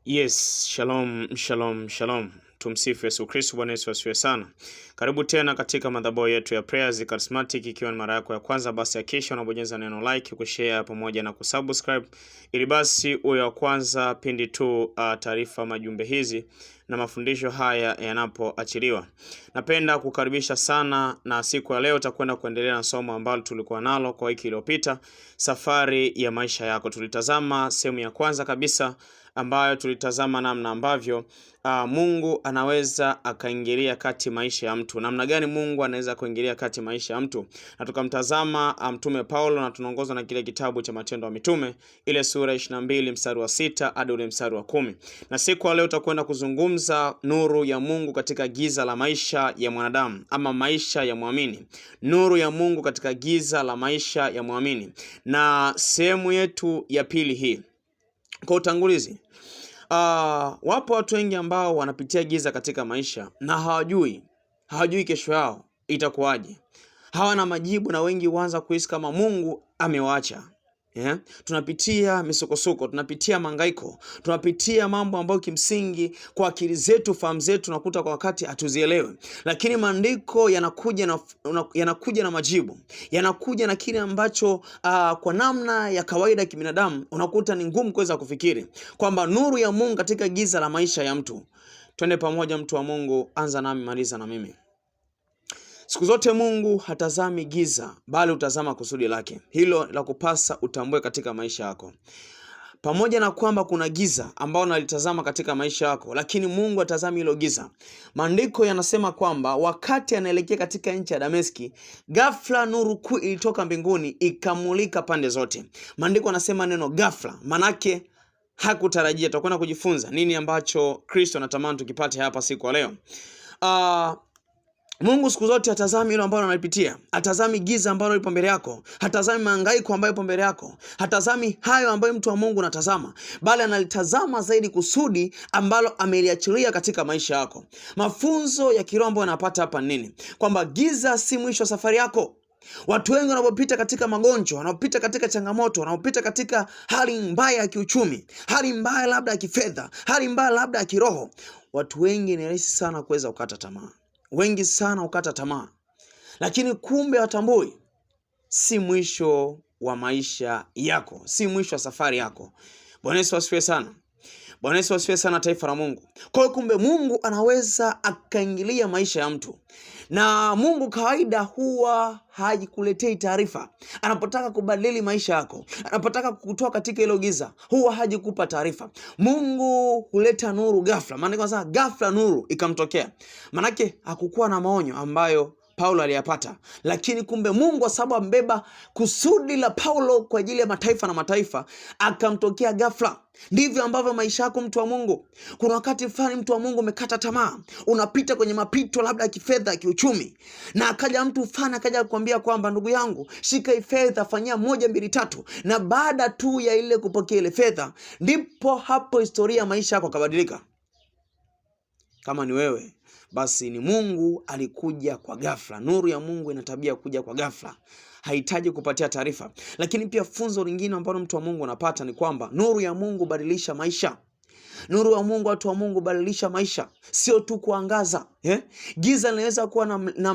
Yes, shalom, shalom, shalom. Tumsifu Yesu Kristo. Bwana Yesu asifiwe sana. Karibu tena katika madhabahu yetu ya Prayers Charismatic. Ikiwa ni mara yako ya kwanza, basi hakikisha unabonyeza neno like, kushare pamoja na kusubscribe ili basi uwe wa kwanza pindi tu taarifa majumbe hizi na mafundisho haya yanapoachiliwa. Napenda kukaribisha sana, na siku ya leo tutakwenda kuendelea na somo ambalo tulikuwa nalo kwa wiki iliyopita, safari ya maisha yako. Tulitazama sehemu ya kwanza kabisa ambayo tulitazama namna ambavyo Mungu anaweza akaingilia kati maisha ya mtu. Namna gani Mungu anaweza kuingilia kati maisha ya mtu? Na tukamtazama mtume Paulo, na tunaongozwa na kile kitabu cha Matendo ya Mitume, ile sura 22 mstari wa 6 hadi ule mstari wa 10. Na siku ya leo tutakwenda kuzungumza nuru ya Mungu katika giza la maisha ya mwanadamu, ama maisha ya muamini. Nuru ya Mungu katika giza la maisha ya muamini. Na sehemu yetu ya pili hii, kwa utangulizi, wapo watu wengi ambao wanapitia giza katika maisha na hawajui kesho yao itakuwaje. Hawana majibu, na wengi huanza kuhisi kama Mungu amewaacha. Tunapitia misukosuko, tunapitia mangaiko, tunapitia mambo ambayo kimsingi kwa akili zetu, fahamu zetu tunakuta kwa wakati hatuzielewe, lakini maandiko yanakuja na majibu, yanakuja na kile ambacho kwa namna ya kawaida kibinadamu unakuta ni ngumu kuweza kufikiri, kwamba nuru ya Mungu katika giza la maisha ya mtu. Twende pamoja, mtu wa Mungu, anza nami, maliza na mimi. Siku zote Mungu hatazami giza, bali utazama kusudi lake. Hilo la kupasa utambue katika maisha yako. Pamoja na kwamba kuna giza ambao nalitazama katika maisha yako, lakini Mungu atazami hilo giza. Maandiko yanasema kwamba wakati anaelekea katika nchi ya Dameski, ghafla nuru kuu ilitoka mbinguni ikamulika pande zote. Maandiko yanasema neno ghafla, manake hakutarajia. Tutakwenda kujifunza nini ambacho Kristo anatamani tukipate hapa siku ya leo. Mungu siku zote hatazami hilo ambalo unalipitia, hatazami giza ambalo lipo mbele yako, hatazami mahangaiko ambayo lipo mbele yako, hatazami hayo ambayo mtu wa Mungu unatazama, bali analitazama zaidi kusudi ambalo ameliachilia katika maisha yako. Mafunzo ya kiroho ambayo unapata hapa nini? Kwamba giza si mwisho wa safari yako. Watu wengi wanapopita katika magonjwa, wanapopita katika changamoto, wanapopita katika hali mbaya ya kiuchumi, hali mbaya labda ya kifedha, hali mbaya labda ya kiroho, watu wengi ni rahisi sana kuweza kukata tamaa. Wengi sana ukata tamaa, lakini kumbe watambui si mwisho wa maisha yako, si mwisho wa safari yako. Bwana Yesu asifiwe sana. Bwana Yesu asifiwe sana, taifa la Mungu. Kwa hiyo kumbe Mungu anaweza akaingilia maisha ya mtu, na Mungu kawaida huwa hajikuletei taarifa. Anapotaka kubadili maisha yako, anapotaka kukutoa katika hilo giza, huwa hajikupa taarifa. Mungu huleta nuru ghafla. Maana kwanza ghafla nuru ikamtokea, manake hakukuwa na maonyo ambayo Paulo aliyapata, lakini kumbe Mungu kwa sababu ambeba kusudi la Paulo kwa ajili ya mataifa na mataifa, akamtokea ghafla. Ndivyo ambavyo maisha yako, mtu wa Mungu. Kuna wakati fulani mtu wa Mungu umekata tamaa, unapita kwenye mapito labda ya kifedha, kiuchumi, na akaja mtu fulani akaja kukwambia kwamba ndugu yangu, shika hii fedha, fanyia 1 2 3, na baada tu ya ile kupokea ile fedha, ndipo hapo historia ya maisha yako kabadilika. Kama ni wewe, basi ni Mungu alikuja kwa ghafla. Nuru ya Mungu ina tabia kuja kwa ghafla, hahitaji kupatia taarifa. Lakini pia funzo lingine ambalo mtu wa Mungu anapata ni kwamba nuru ya Mungu badilisha maisha. Nuru ya Mungu, watu wa Mungu, badilisha maisha, sio tu kuangaza. Giza linaweza kuwa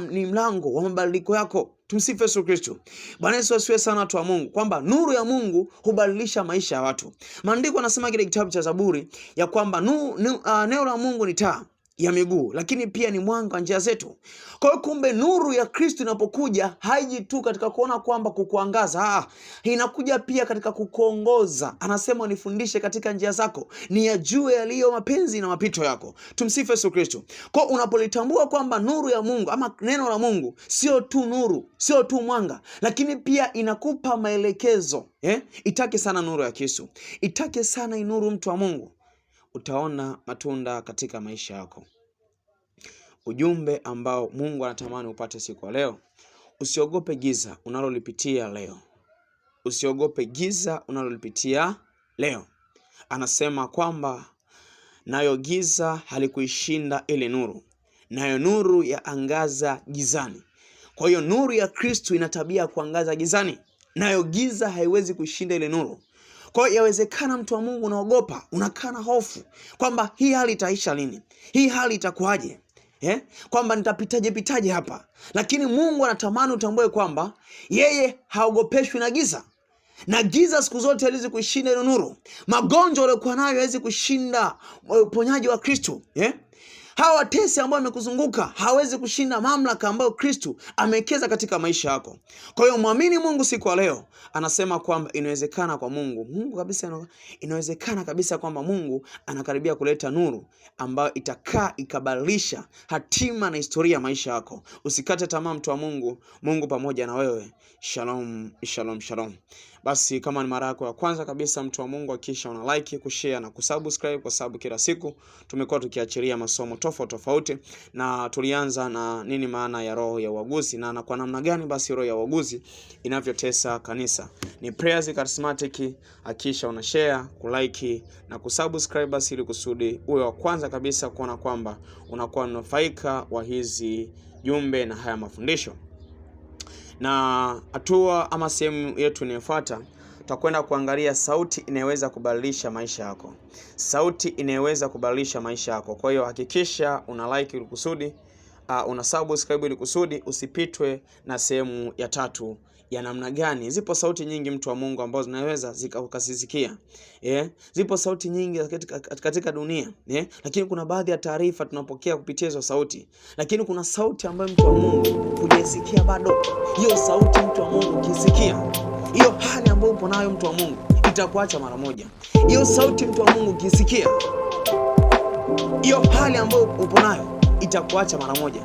ni mlango wa mabadiliko yako. Tumsifu Yesu Kristo. Bwana Yesu asifiwe sana, watu wa Mungu, kwamba nuru ya Mungu hubadilisha maisha ya watu. Maandiko yanasema kile kitabu cha Zaburi ya kwamba neno la Mungu ni taa ya miguu, lakini pia ni mwanga wa njia zetu. Kwa hiyo kumbe nuru ya Kristo inapokuja, haiji tu katika kuona kwamba kukuangaza, inakuja pia katika kukuongoza. Anasema nifundishe katika njia zako, niyajue yaliyo mapenzi na mapito yako. Tumsifu Yesu Kristo. Kwa unapolitambua kwamba nuru ya Mungu ama neno la Mungu sio tu nuru, sio tu mwanga, lakini pia inakupa maelekezo. Itake sana nuru ya Kristo, itake sana nuru, mtu wa Mungu, utaona matunda katika maisha yako. Ujumbe ambao Mungu anatamani upate siku ya leo: usiogope giza unalolipitia leo. Usiogope giza unalolipitia leo. Anasema kwamba nayo giza halikuishinda ile nuru, nayo nuru ya angaza gizani. Kwa hiyo nuru ya Kristo ina tabia kuangaza gizani, nayo giza haiwezi kuishinda ile nuru. Kwa hiyo yawezekana mtu wa Mungu unaogopa, unakaa na hofu kwamba hii hali itaisha lini? Hii hali itakuwaje? Kwamba nitapitaje hapa. Lakini Mungu anatamani utambue kwamba yeye haogopeshwi na giza. Na giza siku zote haliwezi kushinda ile nuru. Magonjwa yaliyokuwa nayo hawezi kushinda uponyaji wa Kristo. Hawa watesi ambao wamekuzunguka hawezi kushinda mamlaka ambayo Kristo amewekeza katika maisha yako. Kwa hiyo muamini Mungu siku ya leo. Anasema kwamba inawezekana kwa Mungu kabisa, inawezekana kabisa kwamba Mungu anakaribia kuleta nuru ambayo itakaa ikabadilisha hatima na historia ya maisha yako. Usikate tamaa mtu wa Mungu. Mungu pamoja na wewe. Shalom, shalom, shalom. Basi kama ni mara yako ya kwanza kabisa mtu wa Mungu, hakikisha una like, kushare na kusubscribe, kwa sababu kila siku tumekuwa tukiachilia masomo tofauti, na tulianza na nini maana ya roho ya uaguzi na kwa namna gani basi roho ya uaguzi inavyotesa kanisa. Ni Prayers Charismatic. Hakikisha una share, kulike na kusubscribe basi ili kusudi uwe wa kwanza kabisa kuona kwamba unakuwa mnufaika wa hizi jumbe na haya mafundisho. Na hatua ama sehemu yetu inayofuata tutakwenda kuangalia sauti inayoweza kubadilisha maisha yako. Sauti inayoweza kubadilisha maisha yako. Kwa hiyo hakikisha una like ili kusudi, una subscribe ili kusudi usipitwe na sehemu ya 3 ya namna gani. Zipo sauti nyingi mtu wa Mungu ambazo zinaweza zikakasikia. Zipo sauti nyingi katika dunia. Lakini kuna baadhi ya taarifa tunapokea kupitia hizo sauti. Lakini kuna sauti ambayo mtu wa Mungu hujasikia bado. Hiyo sauti mtu wa Mungu ukisikia, hiyo hali ambayo upo nayo mtu wa Mungu itakuacha mara moja. Hiyo sauti mtu wa Mungu ukisikia, hiyo hali ambayo upo nayo itakuacha mara moja.